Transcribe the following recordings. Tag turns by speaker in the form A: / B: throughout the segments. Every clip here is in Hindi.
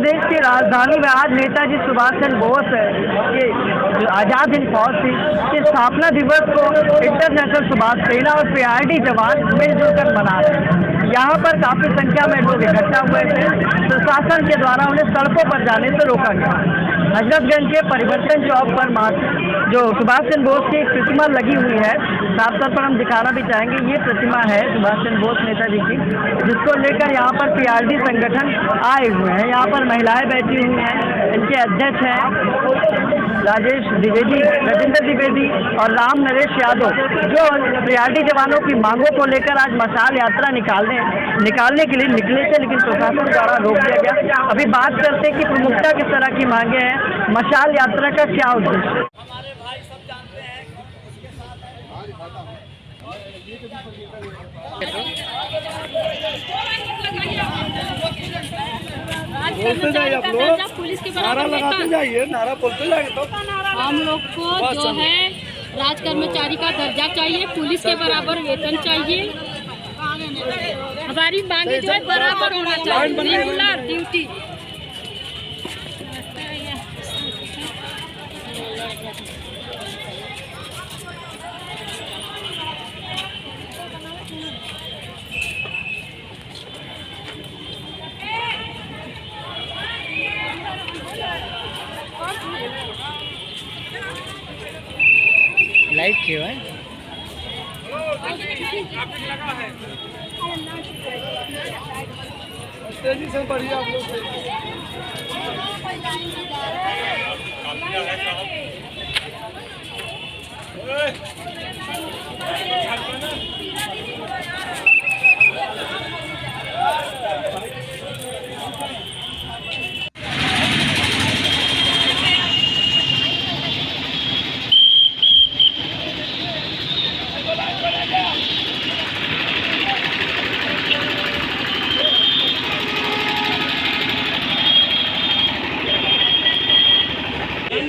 A: प्रदेश की राजधानी में आज नेताजी सुभाष चंद्र बोस के जो आज़ाद हिंद फौज थी के स्थापना दिवस को इंटरनेशनल सुभाष सेना और पीआरडी जवान मिलजुल कर मना रहे हैं। यहाँ पर काफ़ी संख्या में लोग इकट्ठा हुए थे। प्रशासन के द्वारा उन्हें सड़कों पर जाने से रोका गया। हजरतगंज के परिवर्तन चौक पर जो सुभाष चंद्र बोस की एक प्रतिमा लगी हुई है, साफ तौर पर हम दिखाना भी चाहेंगे। ये प्रतिमा है सुभाष चंद्र बोस नेताजी की, जिसको लेकर यहाँ पर पीआरडी संगठन आए हुए हैं। यहाँ पर महिलाएं बैठी हुई हैं। इनके अध्यक्ष हैं राजेश द्विवेदी, राजेंद्र द्विवेदी और राम नरेश यादव, जो पीआरडी जवानों की मांगों को लेकर आज मशाल यात्रा निकालने के लिए निकले थे, लेकिन प्रशासन द्वारा रोक दिया गया। अभी बात करते हैं कि प्रमुखता किस तरह की मांगे हैं, मशाल यात्रा का क्या उद्देश्य।
B: हमारे भाई सब जानते हैं उसके साथ
C: बोलते जाइए आप लोग,
D: पुलिस के
C: नारा लगाते जाइए, नारा बोलते जाइए। तो
D: हम लोग को जो है राज कर्मचारी का दर्जा चाहिए, पुलिस के बराबर वेतन चाहिए। हमारी मांगे जो है बराबर होना चाहिए, रेगुलर ड्यूटी।
A: लाइट क्यों है?
C: तेजी से बढ़िए आप लोग।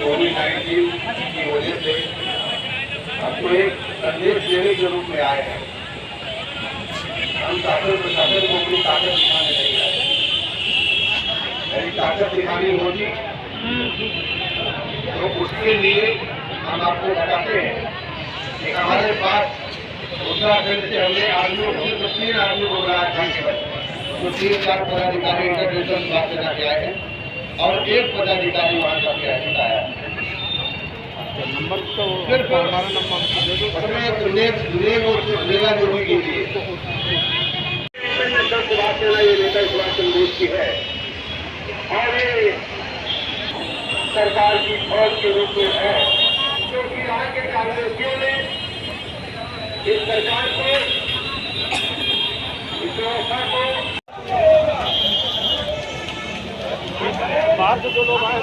E: कोविड-19 की वजह से आपको एक संदेश देने के रूप में आए हैं। हम शासन प्रशासन को अपनी ताकत दिखाने नहीं आए। यदि ताकत दिखानी होगी तो उसके लिए हम आपको बताते हैं कि हमारे पास उत्तराखंड से हमने आदमियों को 3 आदमी को बुलाया था केवल, तो 3-4 पदाधिकारी इंटरनेशनल बात करना के आए हैं और 1 पदाधिकारी वहाँ का आया है।
C: नंबर तो हमारा नंबर
E: लेगा जोड़ी कीजिए। सुभाष सेना ये नेता सुभाष चंद्र बोस की है और ये सरकार की फौज के रूप में है, क्योंकि यहाँ के कांग्रेसियों ने इस सरकार को, इस व्यवस्था को
C: बाहर से जो लोग आए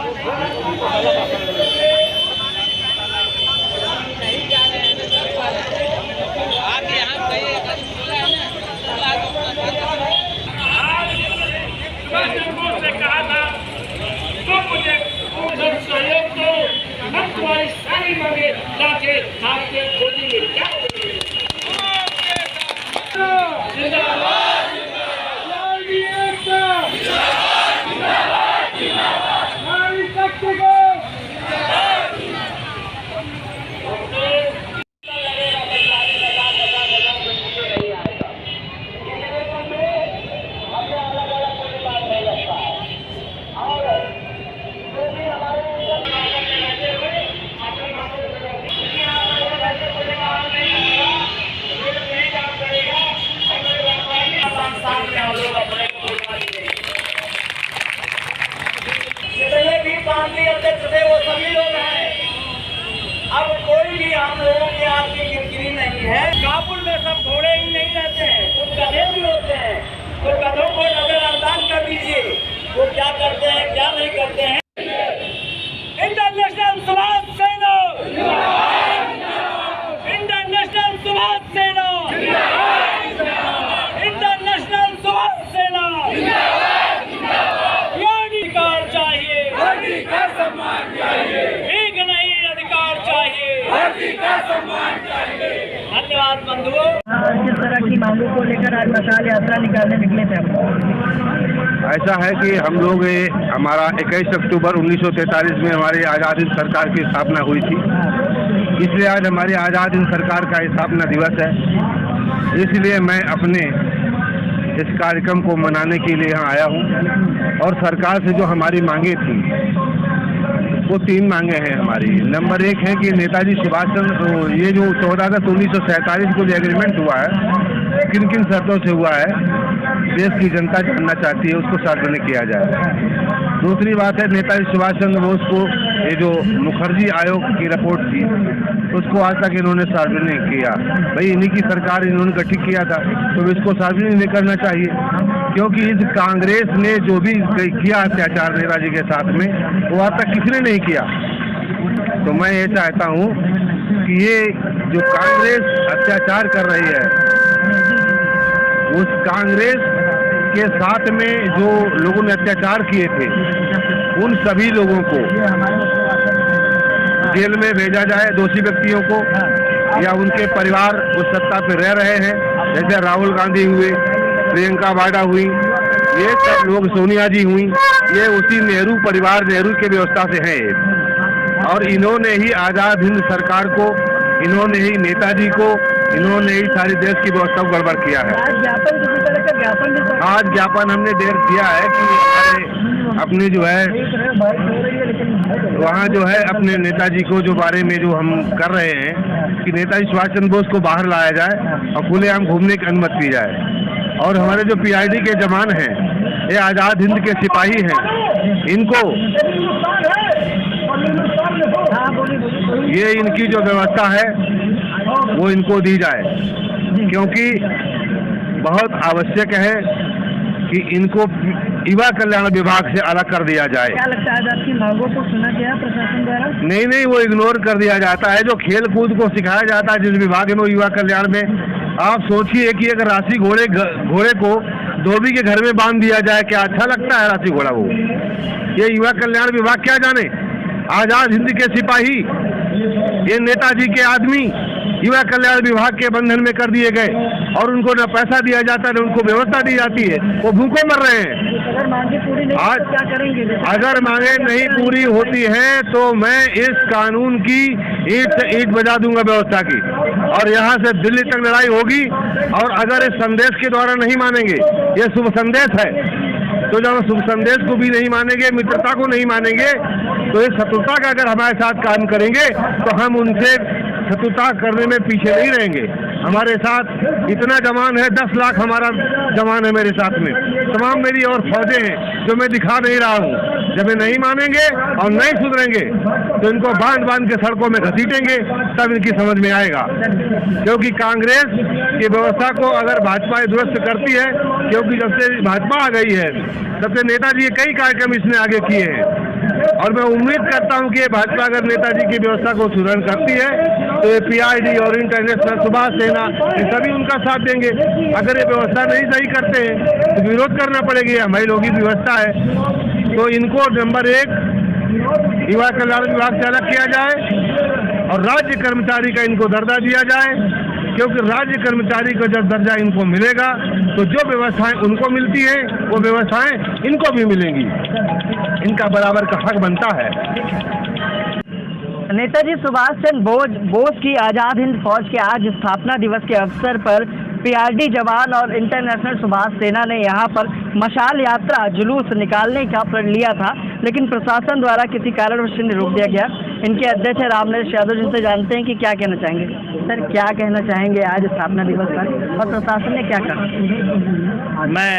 B: ने कहा था तो मुझे सहयोग को हम तुम्हारी सारी मांगे लाके आपके गोदी में क्या अध्यक्ष थे वो सभी लोग हैं। अब कोई भी हम लोगों के आपकी गिरगिरी नहीं है। काबुल में सब घोड़े ही नहीं रहते हैं, कुछ गधे भी होते हैं। तो गधों को नजरअंदाज कर दीजिए, वो क्या करते हैं क्या नहीं करते हैं। इंटरनेशनल सुभाष सेना, इंटरनेशनल सुभाष सेना, इंटरनेशनल सुभाष सेना।
E: सम्मान चाहिए,
B: एक नहीं अधिकार चाहिए,
E: का सम्मान चाहिए।
B: धन्यवाद बंधुओं।
A: और किस तरह की मांगों को लेकर आज मशाल यात्रा निकालने निकले थे हम?
F: ऐसा है कि हम लोग हमारा 21 अक्टूबर 1943 में हमारी आज़ाद हिंद सरकार की स्थापना हुई थी, इसलिए आज हमारी आज़ाद हिंद सरकार का स्थापना दिवस है। इसलिए मैं अपने इस कार्यक्रम को मनाने के लिए यहाँ आया हूँ और सरकार से जो हमारी मांगे थी वो 3 मांगे हैं हमारी। नंबर 1 है कि नेताजी सुभाष चंद्र, ये जो 14 अगस्त 1947 को जो एग्रीमेंट हुआ है, किन किन शर्तों से हुआ है, देश की जनता जानना चाहती है, उसको सार्वजनिक किया जाए। दूसरी बात है, नेताजी सुभाष चंद्र बोस को ये जो मुखर्जी आयोग की रिपोर्ट थी उसको आज तक इन्होंने सार्वजनिक किया। भाई इन्हीं की सरकार इन्होंने गठित किया था तो इसको सार्वजनिक नहीं करना चाहिए, क्योंकि इस कांग्रेस ने जो भी किया अत्याचार नेताजी के साथ में वो आज तक किसी ने नहीं किया। तो मैं ये चाहता हूँ कि ये जो कांग्रेस अत्याचार कर रही है, उस कांग्रेस के साथ में जो लोगों ने अत्याचार किए थे उन सभी लोगों को जेल में भेजा जाए, दोषी व्यक्तियों को, या उनके परिवार उस सत्ता पे रह रहे हैं, जैसे राहुल गांधी हुए, प्रियंका वाड्रा हुई, ये सब लोग, सोनिया जी हुई, ये उसी नेहरू परिवार, नेहरू की व्यवस्था से हैं। और इन्होंने ही आज़ाद हिंद सरकार को, इन्होंने ही नेताजी को, इन्होंने ही सारी देश की व्यवस्था को गड़बड़ किया है।
A: आज ज्ञापन, किसी तरह का ज्ञापन,
F: आज ज्ञापन हमने देर किया है कि अपने जो है वहाँ जो है अपने नेताजी को जो बारे में जो हम कर रहे हैं कि नेताजी सुभाष चंद्र बोस को बाहर लाया जाए और खुलेआम घूमने की अनुमति दी जाए। और हमारे जो PID के जवान हैं, ये आज़ाद हिंद के सिपाही हैं, इनको ये इनकी जो व्यवस्था है वो इनको दी जाए, क्योंकि बहुत आवश्यक है कि इनको युवा कल्याण विभाग से अलग कर दिया जाए।
A: क्या लगता है आज आपकी मांगों को सुना गया प्रशासन द्वारा?
F: नहीं, वो इग्नोर कर दिया जाता है। जो खेल कूद को सिखाया जाता है जिस विभाग में, युवा कल्याण में, आप सोचिए कि अगर राशि घोड़े को धोबी के घर में बांध दिया जाए, क्या अच्छा लगता है राशि घोड़ा? वो ये युवा कल्याण विभाग क्या जाने? आज़ाद हिंद के सिपाही, ये नेताजी के आदमी युवा कल्याण विभाग के बंधन में कर दिए गए और उनको न पैसा दिया जाता है न उनको व्यवस्था दी जाती है, वो भूखे मर रहे हैं।
A: अगर मांगे पूरी नहीं
F: आज
A: तो क्या करेंगे?
F: अगर मांगे नहीं पूरी होती हैं तो मैं इस कानून की ईंट से ईंट बजा दूंगा व्यवस्था की, और यहाँ से दिल्ली तक लड़ाई होगी। और अगर इस संदेश के द्वारा नहीं मानेंगे, ये शुभ संदेश है, तो जब शुभ संदेश को भी नहीं मानेंगे, मित्रता को नहीं मानेंगे, तो इस शत्रुता का अगर हमारे साथ काम करेंगे तो हम उनसे शत्रुता करने में पीछे नहीं रहेंगे। हमारे साथ इतना जवान है, 10 लाख हमारा जवान है मेरे साथ में, तमाम मेरी और फौजें हैं जो मैं दिखा नहीं रहा हूँ। जब ये नहीं मानेंगे और नहीं सुधरेंगे तो इनको बांध बांध के सड़कों में घसीटेंगे, तब इनकी समझ में आएगा। क्योंकि कांग्रेस की व्यवस्था को अगर भाजपा दुरुस्त करती है, क्योंकि जब से भाजपा आ गई है तब से नेताजी कई कार्यक्रम इसने आगे किए हैं, और मैं उम्मीद करता हूं कि ये भाजपा अगर नेताजी की व्यवस्था को सुधार करती है तो ये PID और इंटरनेशनल सुभाष सेना ये सभी उनका साथ देंगे। अगर ये व्यवस्था नहीं सही करते हैं तो विरोध करना पड़ेगी, हमारी लोगों की व्यवस्था है। तो इनको नंबर 1 युवा कल्याण विभाग से अलग किया जाए और राज्य कर्मचारी का इनको दर्जा दिया जाए, क्योंकि राज्य कर्मचारी को जब दर्जा इनको मिलेगा तो जो व्यवस्थाएं उनको मिलती हैं वो व्यवस्थाएं इनको भी मिलेंगी, इनका बराबर का हक बनता है।
A: नेताजी सुभाष चंद्र बोस की आज़ाद हिंद फौज के आज स्थापना दिवस के अवसर पर PID जवान और इंटरनेशनल सुभाष सेना ने यहाँ पर मशाल यात्रा जुलूस निकालने का प्रण लिया था, लेकिन प्रशासन द्वारा किसी कारणवश इन्हें रोक दिया गया। इनके अध्यक्ष रामनरेश यादव जी से जानते हैं कि क्या कहना चाहेंगे। सर, क्या कहना चाहेंगे आज स्थापना दिवस पर और प्रशासन ने क्या कहा?
B: मैं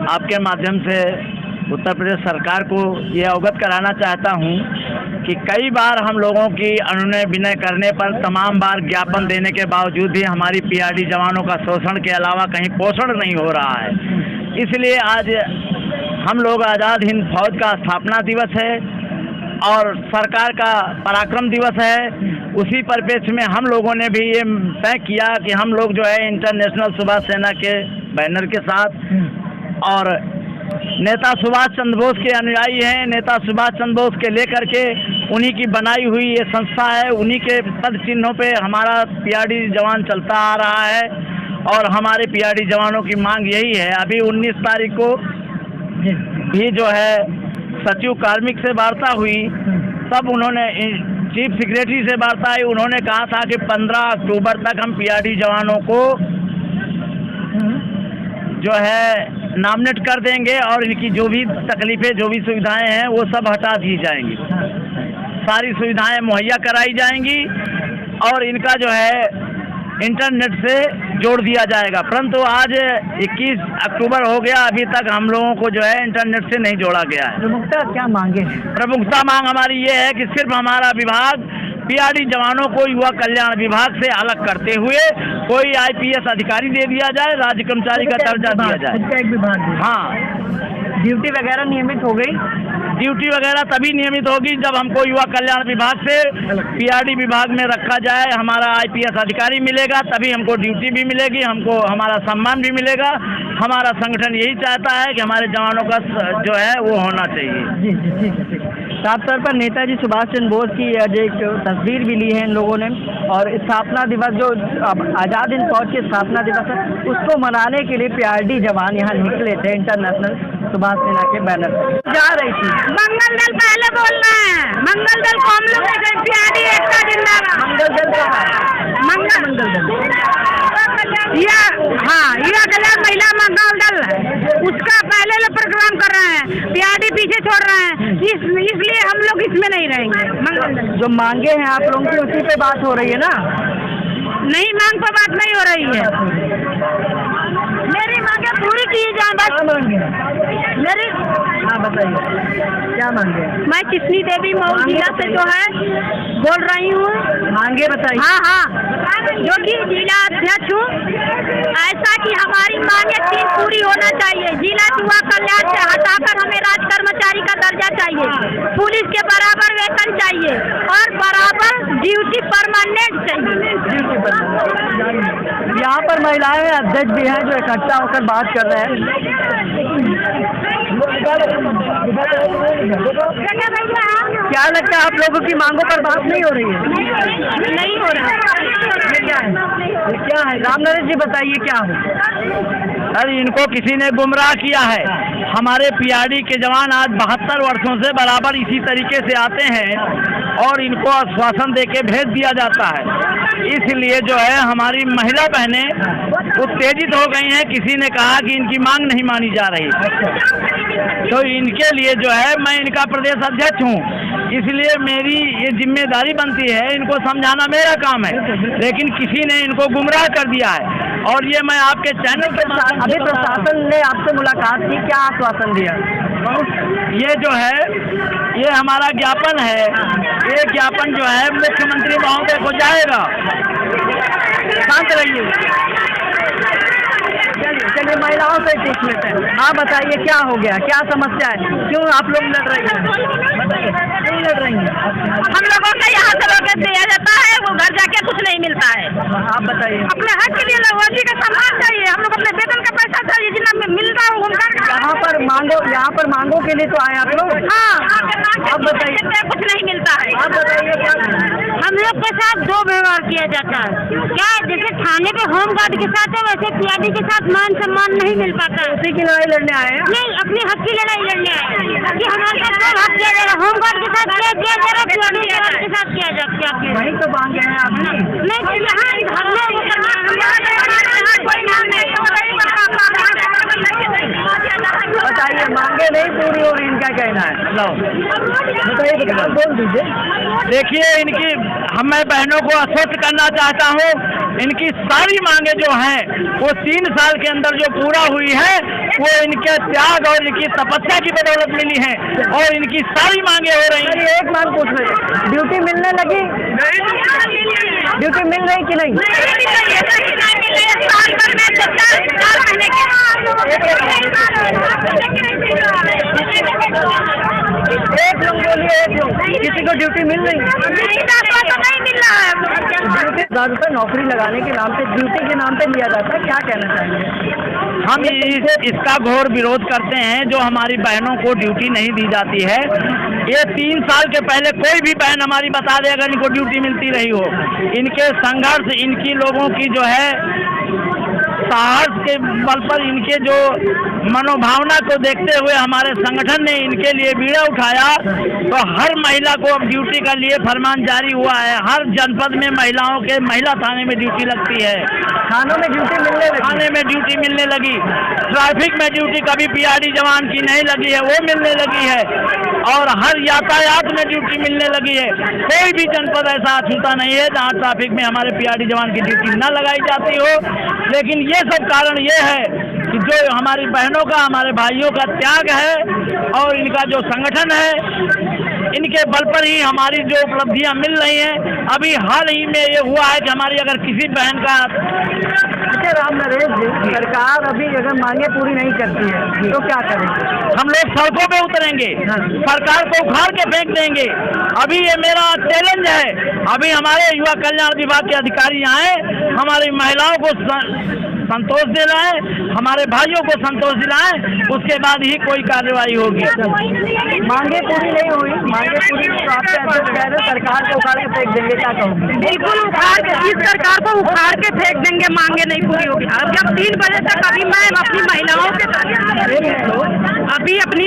B: आपके माध्यम से उत्तर प्रदेश सरकार को ये अवगत कराना चाहता हूँ कि कई बार हम लोगों की अनुनय विनय करने पर तमाम बार ज्ञापन देने के बावजूद भी हमारी PID जवानों का शोषण के अलावा कहीं पोषण नहीं हो रहा है। इसलिए आज हम लोग आज़ाद हिंद फौज का स्थापना दिवस है और सरकार का पराक्रम दिवस है, उसी परिप्रेक्ष्य में हम लोगों ने भी ये तय किया कि हम लोग जो है इंटरनेशनल सुभाष सेना के बैनर के साथ और नेता सुभाष चंद्र बोस के अनुयायी हैं, नेता सुभाष चंद्र बोस के लेकर के उन्हीं की बनाई हुई ये संस्था है, उन्हीं के पद चिन्हों पे हमारा PID जवान चलता आ रहा है और हमारे पीआरडी जवानों की मांग यही है। अभी 19 तारीख को भी जो है सचिव कार्मिक से वार्ता हुई, तब उन्होंने चीफ सेक्रेटरी से वार्ता हुई, उन्होंने कहा था कि 15 अक्टूबर तक हम पीआरडी जवानों को जो है नॉमिनेट कर देंगे और इनकी जो भी तकलीफें, जो भी सुविधाएं हैं वो सब हटा दी जाएंगी, सारी सुविधाएं मुहैया कराई जाएंगी और इनका जो है इंटरनेट से जोड़ दिया जाएगा। परंतु आज 21 अक्टूबर हो गया, अभी तक हम लोगों को जो है इंटरनेट से नहीं जोड़ा गया है।
A: प्रमुखता क्या मांगे?
B: प्रमुखता मांग हमारी ये है कि सिर्फ हमारा विभाग पीआरडी जवानों को युवा कल्याण विभाग से अलग करते हुए कोई आईपीएस अधिकारी दे दिया जाए, राज्य कर्मचारी का दर्जा दिया जाए।
A: एक विभाग
B: हाँ,
A: ड्यूटी वगैरह नियमित हो गई?
B: ड्यूटी वगैरह तभी नियमित होगी जब हमको युवा कल्याण विभाग से पीआरडी विभाग में रखा जाए, हमारा आईपीएस अधिकारी मिलेगा, तभी हमको ड्यूटी भी मिलेगी, हमको हमारा सम्मान भी मिलेगा। हमारा संगठन यही चाहता है कि हमारे जवानों का जो है वो होना चाहिए।
A: जी जी, ठीक है, ठीक है। साफ तौर पर नेताजी सुभाष चंद्र बोस की आज एक तस्वीर भी ली है इन लोगों ने, और स्थापना दिवस जो आज़ाद हिंद फौज के स्थापना दिवस है उसको मनाने के लिए पीआरडी जवान यहाँ निकले थे इंटरनेशनल सुभाष सेना के बैनर जा रही थी।
G: मंगल दल पहले बोलना है, मंगल दल को हम लोग पीआरडी एकता जिंदाबाद।
A: मंगल दल का मंगल दल
G: युवा कल्याण महिला मंगल दल है, उसका पहले लोग प्रोग्राम कर रहे हैं, पीआरडी पीछे छोड़ रहे हैं, इसलिए हम लोग इसमें नहीं रहेंगे। मंगल दल
A: जो मांगे हैं आप लोगों की उसी पे बात हो रही है ना?
G: नहीं, मांग पर बात नहीं हो रही है। मेरी मांगे पूरी की जाए बस। मेरी
A: बताइए क्या मांगे?
G: मैं किशनी देवी मऊ जिला से जो है बोल रही हूँ।
A: मांगे बताइए।
G: हाँ, जो कि जिला अध्यक्ष हूँ। ऐसा कि हमारी मांगे 3 पूरी होना चाहिए। जिला युवा कल्याण से हटाकर हमें राज्य कर्मचारी का दर्जा चाहिए, पुलिस के बराबर वेतन चाहिए और बराबर ड्यूटी परमानेंट चाहिए।
A: यहाँ पर महिलाएं अध्यक्ष भी हैं जो इकट्ठा होकर बात कर रहे हैं। क्या लगता है आप लोगों की मांगों पर बात नहीं हो रही है?
G: नहीं हो रहा है।
A: क्या है राम नरेश जी, बताइए क्या हो?
B: सर, इनको किसी ने गुमराह किया है। हमारे पीआरडी के जवान आज 72 वर्षों से बराबर इसी तरीके से आते हैं और इनको आश्वासन देके भेज दिया जाता है। इसलिए जो है हमारी महिला बहनें उत्तेजित हो गई हैं। किसी ने कहा कि इनकी मांग नहीं मानी जा रही, तो इनके लिए जो है मैं इनका प्रदेश अध्यक्ष हूँ, इसलिए मेरी ये जिम्मेदारी बनती है, इनको समझाना मेरा काम है। लेकिन किसी ने इनको गुमराह कर दिया है और ये मैं आपके चैनल पे
A: अभी प्रशासन ने आपसे मुलाकात की, क्या आश्वासन दिया?
B: ये जो है ये हमारा ज्ञापन है, ये ज्ञापन जो है मुख्यमंत्री महोदय को जाएगा। शांत रहिए।
A: चलिए महिलाओं से पूछ लेते हैं। हाँ बताइए क्या हो गया, क्या समस्या है, क्यों आप लोग लड़ रही हैं? क्यों लड़ रही हैं?
G: हम लोगों को यहाँ से रोके दिया जाता है, वो घर जाके कुछ नहीं मिलता है।
A: आप बताइए।
G: अपने हक के लिए लगवाजी का सम्मान चाहिए, हम लोग अपने वेतन का पैसा चाहिए जितना मिलता है होमगार्ड।
A: यहाँ पर मांगों के लिए तो आए आप लोग?
G: हाँ,
A: आप बताइए।
G: कुछ नहीं मिलता है।
A: आप बताइए क्या?
G: हम लोग के साथ 2 व्यवहार किया जाता है। क्या जैसे थाने पे होमगार्ड के साथ है, वैसे पीआरडी के साथ मान सम्मान नहीं मिल पाता है।
A: उसी की लड़ाई लड़ने आए हैं?
G: नहीं, अपने हक की लड़ाई लड़ने आए हैं कि हमारे साथ हक किया जाएगा। होमगार्ड के साथ क्या किया जा रहा है, पीआरडी के साथ किया जा क्या किया?
A: वही तो मांगे हैं आपने?
G: नहीं, तो यहाँ हम लोग कोई नाम नहीं।
A: बताइए, मांगे नहीं पूरी हो रही, इनका कहना है। बताइए, बोल दीजिए।
B: देखिए, इनकी मैं बहनों को आश्वस्त करना चाहता हूँ, इनकी सारी मांगे जो हैं वो 3 साल के अंदर जो पूरा हुई है वो इनके त्याग और इनकी तपस्या की बदौलत मिली है और इनकी सारी मांगे हो रही हैं।
A: एक बात पूछ रहे हैं, ड्यूटी मिलने लगी? ड्यूटी मिल रही कि नहीं? एक लोग बोलिए, एक लोग, किसी को ड्यूटी मिल रही?
G: नहीं मिल रहा है।
A: 1000 रुपये नौकरी लगाने के नाम पे, ड्यूटी के नाम पे लिया जाता है, क्या कहना चाहेंगे?
B: हम इसका घोर विरोध करते हैं। जो हमारी बहनों को ड्यूटी नहीं दी जाती है, ये 3 साल के पहले कोई भी बहन हमारी बता दे अगर इनको ड्यूटी मिलती रही हो। इनके संघर्ष, इनकी लोगों की जो है साहस के बल पर, इनके जो मनोभावना को देखते हुए हमारे संगठन ने इनके लिए बीड़ा उठाया। तो हर महिला को अब ड्यूटी का लिए फरमान जारी हुआ है। हर जनपद में महिलाओं के महिला थाने में ड्यूटी लगती है,
A: थानों में ड्यूटी मिलने लगी,
B: थाने में ड्यूटी मिलने लगी। ट्रैफिक में ड्यूटी कभी पीआरडी जवान की नहीं लगी है, वो मिलने लगी है। और हर यातायात में ड्यूटी मिलने लगी है। कोई भी जनपद ऐसा अछूता नहीं है जहाँ ट्रैफिक में हमारे पीआरडी जवान की ड्यूटी न लगाई जाती हो। लेकिन ये सब कारण ये है कि जो हमारी बहनों का, हमारे भाइयों का त्याग है और इनका जो संगठन है, इनके बल पर ही हमारी जो उपलब्धियां मिल रही हैं। अभी हाल ही में ये हुआ है कि हमारी अगर किसी बहन का
A: राम नरेश जी, सरकार अभी अगर मांगे पूरी नहीं करती है तो क्या करेंगे?
B: हम लोग सड़कों पे उतरेंगे, सरकार को उखाड़ के फेंक देंगे। अभी ये मेरा चैलेंज है। अभी हमारे युवा कल्याण विभाग के अधिकारी आए, हमारी महिलाओं को संतोष दिलाएं, हमारे भाइयों को संतोष दिलाएं, उसके बाद ही कोई कार्रवाई होगी।
A: मांगे पूरी नहीं हुई, मांगे पूरी तो आपके अध्यक्ष कह रहे सरकार को उखाड़ के फेंक देंगे, क्या कहोगे?
G: बिल्कुल उखाड़ के, इस सरकार को उखाड़ के फेंक देंगे, मांगे नहीं पूरी होगी। अब जब 3 बजे तक अभी मैं अपनी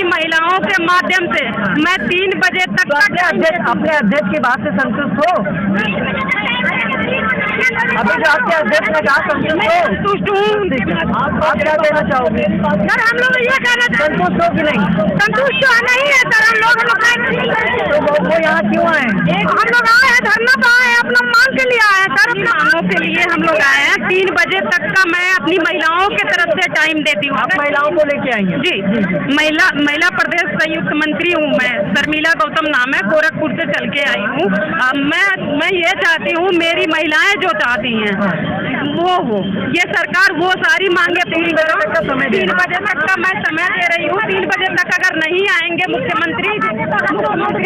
G: महिलाओं के माध्यम से मैं 3 बजे तक
A: अपने अध्यक्ष की बात से संतुष्ट हो? अभी जो आपके अध्यक्ष ने कहा संतुष्ट हो?
G: संतुष्ट हूँ।
A: आप क्या देना चाहोगे?
G: सर हम लोग ये कहना चाहते हैं,
A: संतुष्ट हो कि नहीं?
G: संतुष्ट तो नहीं है सर। हम लोग
A: तो वो यहाँ क्यों आए?
G: हम लोग आए हैं धरना पर आए हैं, अपना मांग के लिए आए हैं सर। अपनी मांगों के लिए हम लोग आए हैं। 3 बजे तक का मैं अपनी महिलाओं की तरफ से टाइम देती हूँ।
A: आप महिलाओं को लेके आएंगे?
G: जी, महिला प्रदेश संयुक्त मंत्री हूँ मैं। शर्मिला गौतम नाम है, गोरखपुर से चल के आई हूँ। मैं ये चाहती हूँ, मेरी महिलाएं जो चाहती हैं वो हो, ये सरकार वो सारी मांगे पूरी करो। 3 बजे तक का मैं समय दे रही हूँ। 3 बजे तक अगर नहीं आएंगे मुख्यमंत्री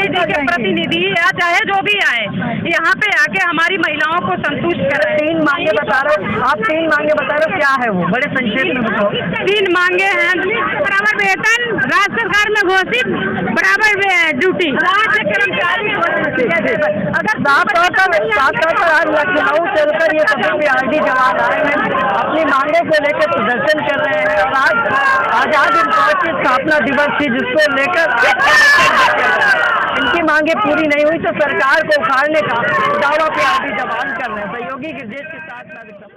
G: जी के प्रतिनिधि या चाहे जो भी आए, यहाँ पे आके हमारी महिलाओं को संतुष्ट करें।
A: 3 मांगे बता रहे हो आप, 3 मांगे बता रहे हो, क्या है वो? बड़े संक्षेप में बताओ।
G: 3 मांगे हैं। बराबर वेतन, राज्य सरकार में घोषित बराबर ड्यूटी, राज्य कर्मचारी।
A: अगर साफ तौर पर आज लखनऊ चलकर ये सभी पीआरडी जवान आए हैं, अपनी मांगों को लेकर प्रदर्शन कर रहे हैं। और आज आजाद हिंद फौज की स्थापना दिवस थी, जिसको लेकर इनकी मांगे पूरी नहीं हुई तो सरकार को उखाड़ने का दावा पीआरडी जवान कर रहे हैं। सहयोगी के देश के साथ